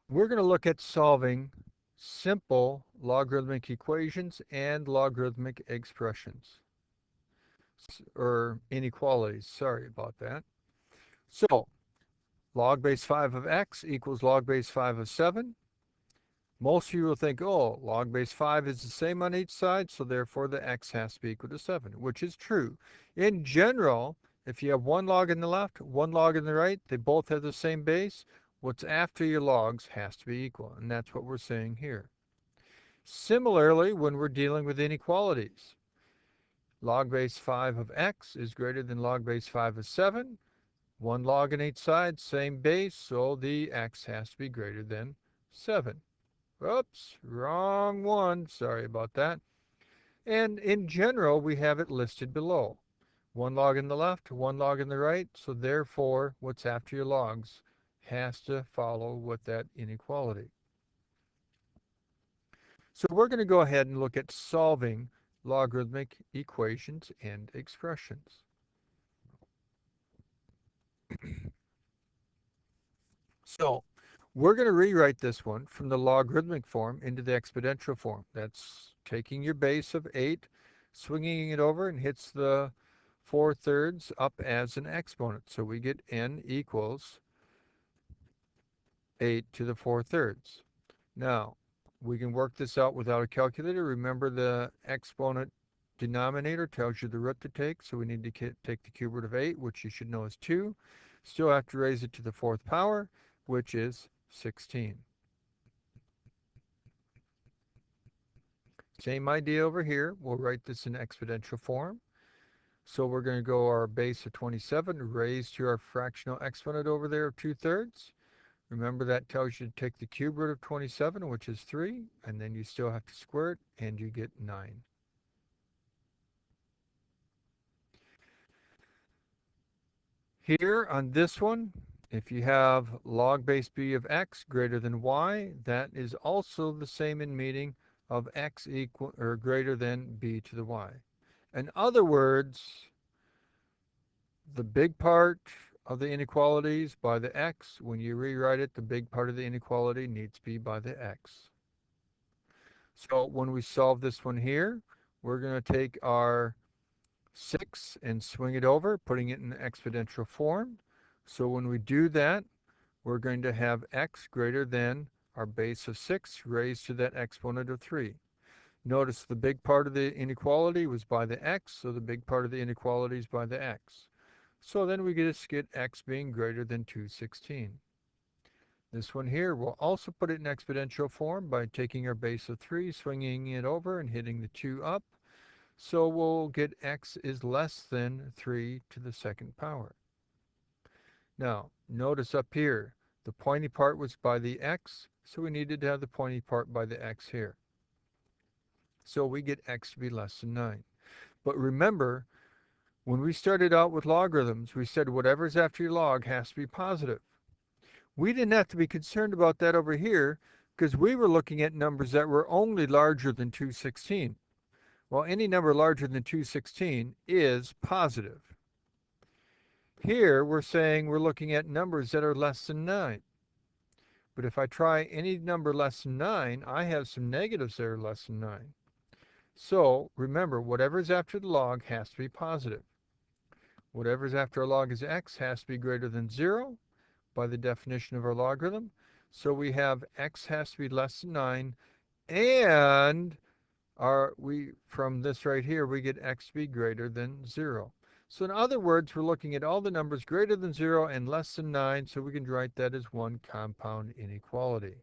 We're going to look at solving simple logarithmic equations and logarithmic expressions, or inequalities. Sorry about that. So, log base 5 of x equals log base 5 of 7. Most of you will think, oh, log base 5 is the same on each side, so therefore the x has to be equal to 7, which is true. In general, if you have one log in the left, one log in the right, they both have the same base, what's after your logs has to be equal, and that's what we're saying here. Similarly, when we're dealing with inequalities, log base 5 of x is greater than log base 5 of 7. One log on each side, same base, so the x has to be greater than 7. Oops, wrong one. Sorry about that. And in general, we have it listed below. One log in the left, one log in the right, so therefore, what's after your logs has to follow with that inequality. So we're going to go ahead and look at solving logarithmic equations and expressions. So we're going to rewrite this one from the logarithmic form into the exponential form. That's taking your base of 8, swinging it over, and hits the 4/3 up as an exponent. So we get n equals 8 to the 4/3. Now, we can work this out without a calculator. Remember, the exponent denominator tells you the root to take, so we need to take the cube root of 8, which you should know is 2. Still have to raise it to the 4th power, which is 16. Same idea over here. We'll write this in exponential form. So we're going to go our base of 27 raised to our fractional exponent over there of 2/3. Remember, that tells you to take the cube root of 27, which is 3, and then you still have to square it, and you get 9. Here on this one, if you have log base b of x greater than y, that is also the same in meaning of x equal or greater than b to the y. In other words, the big part of the inequalities by the x, when you rewrite it, the big part of the inequality needs to be by the x. So when we solve this one here, we're going to take our 6 and swing it over, putting it in exponential form. So when we do that, we're going to have x greater than our base of 6 raised to that exponent of 3. Notice the big part of the inequality was by the x, so the big part of the inequality is by the x. So then we just get x being greater than 216. This one here, we'll also put it in exponential form by taking our base of 3, swinging it over, and hitting the 2 up. So we'll get x is less than 3 to the 2nd power. Now, notice up here, the pointy part was by the x, so we needed to have the pointy part by the x here. So we get x to be less than 9. But remember, when we started out with logarithms, we said whatever's after your log has to be positive. We didn't have to be concerned about that over here because we were looking at numbers that were only larger than 216. Well, any number larger than 216 is positive. Here, we're saying we're looking at numbers that are less than 9. But if I try any number less than 9, I have some negatives that are less than 9. So remember, whatever's after the log has to be positive. Whatever's after a log is x has to be greater than 0 by the definition of our logarithm. So we have x has to be less than 9, and from this right here, we get x to be greater than 0. So in other words, we're looking at all the numbers greater than 0 and less than 9, so we can write that as one compound inequality.